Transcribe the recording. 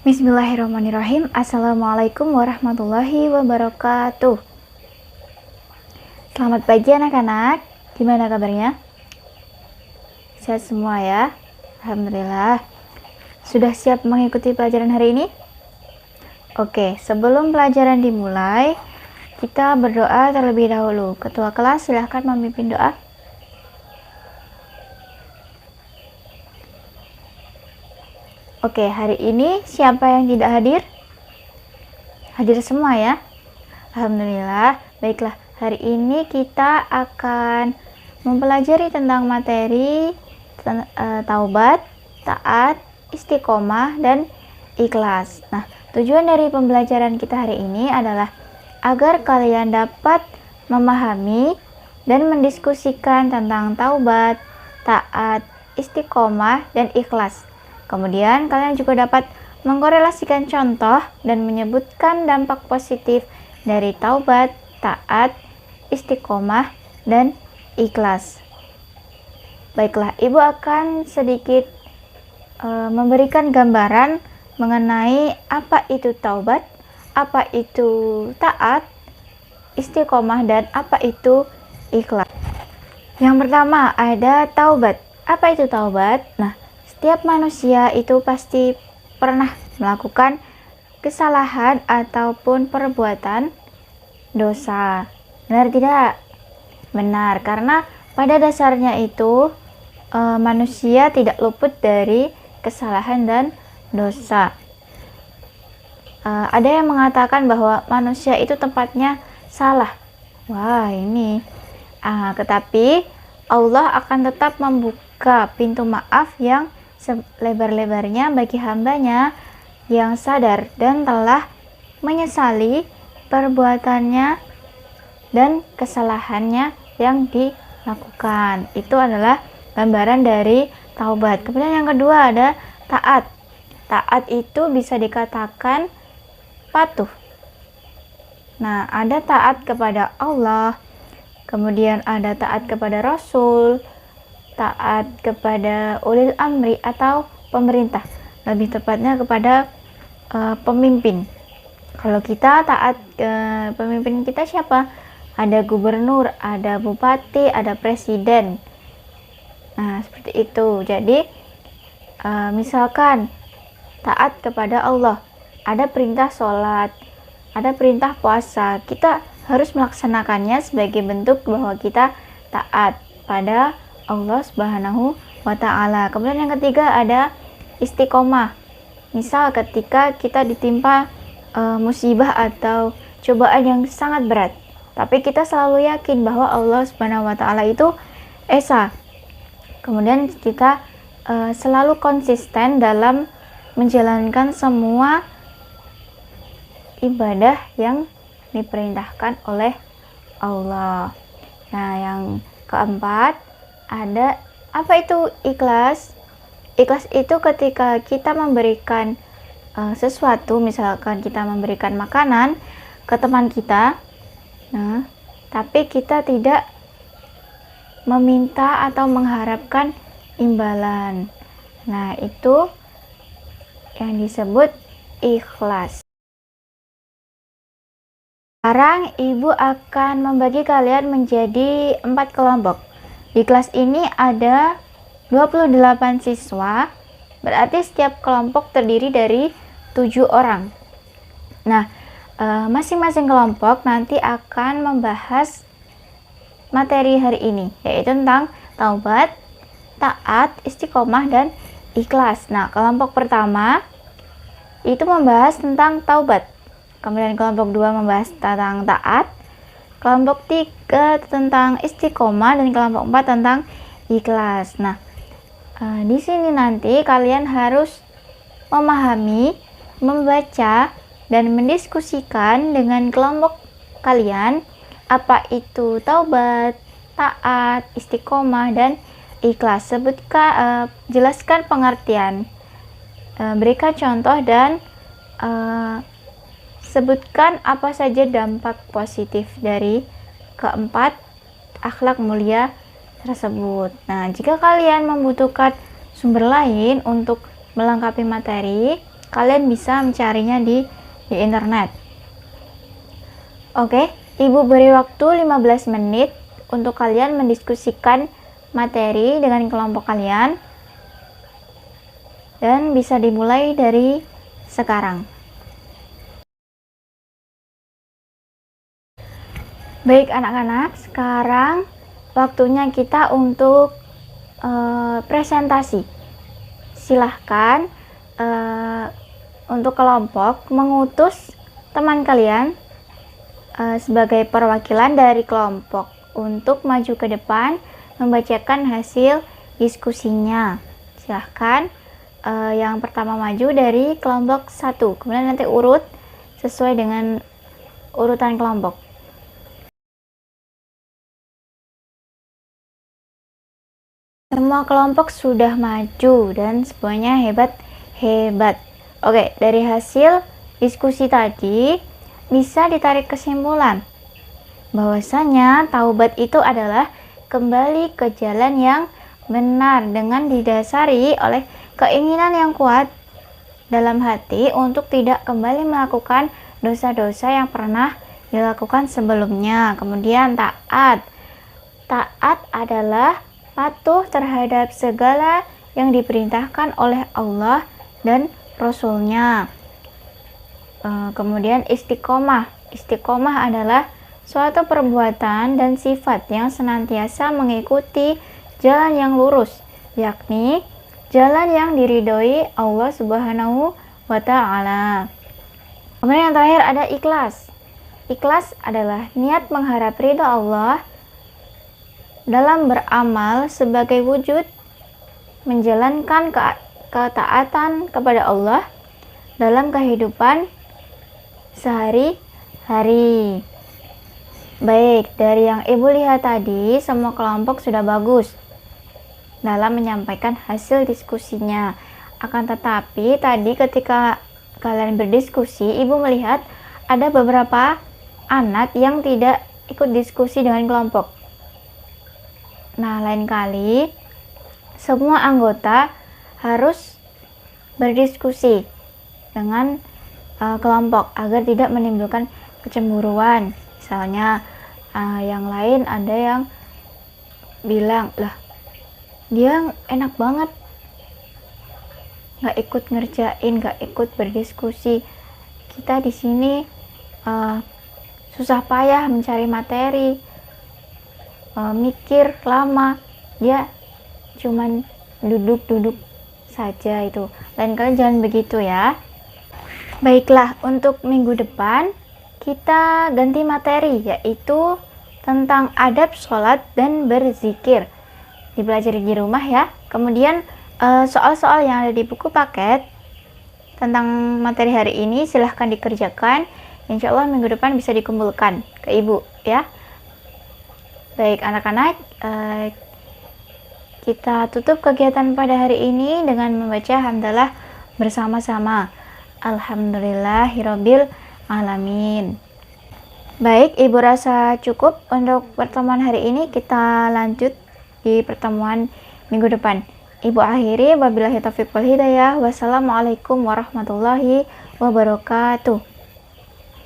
Bismillahirrahmanirrahim. Assalamualaikum warahmatullahi wabarakatuh. Selamat pagi anak-anak. Gimana kabarnya? Sehat semua ya? Alhamdulillah. Sudah siap mengikuti pelajaran hari ini? Oke, sebelum pelajaran dimulai, kita berdoa terlebih dahulu. Ketua kelas silahkan memimpin doa. Oke, hari ini siapa yang tidak hadir? Hadir semua ya? Alhamdulillah. Baiklah, hari ini kita akan mempelajari tentang materi taubat, taat, istiqomah, dan ikhlas. Nah, tujuan dari pembelajaran kita hari ini adalah agar kalian dapat memahami dan mendiskusikan tentang taubat, taat, istiqomah, dan ikhlas. Kemudian kalian juga dapat mengkorelasikan contoh dan menyebutkan dampak positif dari taubat, taat, istiqomah, dan ikhlas. Baiklah, Ibu akan sedikit memberikan gambaran mengenai apa itu taubat, apa itu taat, istiqomah, dan apa itu ikhlas. Yang pertama ada taubat. Apa itu taubat? Nah, setiap manusia itu pasti pernah melakukan kesalahan ataupun perbuatan dosa. Benar tidak? Benar, karena pada dasarnya itu manusia tidak luput dari kesalahan dan dosa. Ada yang mengatakan bahwa manusia itu tempatnya salah. Wah, ini. Tetapi Allah akan tetap membuka pintu maaf yang selebar-lebarnya bagi hambanya yang sadar dan telah menyesali perbuatannya dan kesalahannya yang dilakukan. Itu adalah gambaran dari taubat. Kemudian yang kedua ada taat. Taat itu bisa dikatakan patuh. Nah, ada taat kepada Allah, kemudian ada taat kepada Rasul, taat kepada ulil amri atau pemerintah, lebih tepatnya kepada pemimpin. Kalau kita taat ke pemimpin kita siapa? Ada gubernur, ada bupati, ada presiden. Nah, seperti itu. Jadi misalkan taat kepada Allah, ada perintah sholat, ada perintah puasa, kita harus melaksanakannya sebagai bentuk bahwa kita taat pada Allah Subhanahu wa Ta'ala. Kemudian yang ketiga ada istiqomah. Misal ketika kita ditimpa musibah atau cobaan yang sangat berat, tapi kita selalu yakin bahwa Allah Subhanahu wa Ta'ala itu esa. Kemudian kita selalu konsisten dalam menjalankan semua ibadah yang diperintahkan oleh Allah. Nah, yang keempat ada apa itu ikhlas? Ikhlas itu ketika kita memberikan sesuatu, misalkan kita memberikan makanan ke teman kita, nah, tapi kita tidak meminta atau mengharapkan imbalan. Nah, itu yang disebut ikhlas. Sekarang Ibu akan membagi kalian menjadi 4 kelompok. Di kelas ini ada 28 siswa, berarti setiap kelompok terdiri dari 7 orang. Nah, masing-masing kelompok nanti akan membahas materi hari ini, yaitu tentang taubat, taat, istiqomah, dan ikhlas. Nah, kelompok pertama itu membahas tentang taubat. Kemudian kelompok 2 membahas tentang taat, kelompok 3 tentang istiqomah, dan kelompok 4 tentang ikhlas. Nah, di sini nanti kalian harus memahami, membaca, dan mendiskusikan dengan kelompok kalian apa itu taubat, taat, istiqomah, dan ikhlas. Jelaskan pengertian, berikan contoh, dan sebutkan apa saja dampak positif dari keempat akhlak mulia tersebut. Nah, jika kalian membutuhkan sumber lain untuk melengkapi materi, kalian bisa mencarinya di internet. Oke, Ibu beri waktu 15 menit untuk kalian mendiskusikan materi dengan kelompok kalian, dan bisa dimulai dari sekarang. Baik anak-anak, sekarang waktunya kita untuk presentasi. Silahkan untuk kelompok mengutus teman kalian sebagai perwakilan dari kelompok untuk maju ke depan membacakan hasil diskusinya. Silahkan yang pertama maju dari kelompok 1, kemudian nanti urut sesuai dengan urutan kelompok. Semua kelompok sudah maju dan semuanya hebat-hebat. Oke, dari hasil diskusi tadi bisa ditarik kesimpulan bahwasanya taubat itu adalah kembali ke jalan yang benar dengan didasari oleh keinginan yang kuat dalam hati untuk tidak kembali melakukan dosa-dosa yang pernah dilakukan sebelumnya. Kemudian taat adalah patuh terhadap segala yang diperintahkan oleh Allah dan Rasul-Nya. Kemudian istiqomah adalah suatu perbuatan dan sifat yang senantiasa mengikuti jalan yang lurus, yakni jalan yang diridhoi Allah Subhanahu wa Ta'ala. Kemudian yang terakhir ada ikhlas adalah niat mengharap ridho Allah dalam beramal sebagai wujud menjalankan ketaatan kepada Allah dalam kehidupan sehari-hari. Baik, dari yang Ibu lihat tadi, semua kelompok sudah bagus dalam menyampaikan hasil diskusinya. Akan tetapi tadi ketika kalian berdiskusi, Ibu melihat ada beberapa anak yang tidak ikut diskusi dengan kelompok. Nah, lain kali semua anggota harus berdiskusi dengan kelompok agar tidak menimbulkan kecemburuan. Misalnya yang lain ada yang bilang, lah dia enak banget nggak ikut ngerjain, nggak ikut berdiskusi, kita di sini susah payah mencari materi, mikir lama, dia cuman duduk saja. Itu lain kali jangan begitu ya. Baiklah, untuk minggu depan kita ganti materi, yaitu tentang adab sholat dan berzikir. Dipelajari di rumah ya. Kemudian soal-soal yang ada di buku paket tentang materi hari ini silahkan dikerjakan. Insya Allah minggu depan bisa dikumpulkan ke Ibu ya. Baik anak-anak, kita tutup kegiatan pada hari ini dengan membaca hamdalah bersama-sama. Alhamdulillahirabbil alamin. Baik, Ibu rasa cukup untuk pertemuan hari ini. Kita lanjut di pertemuan minggu depan. Ibu akhiri, wabillahi taufiq wal hidayah. Wassalamualaikum warahmatullahi wabarakatuh.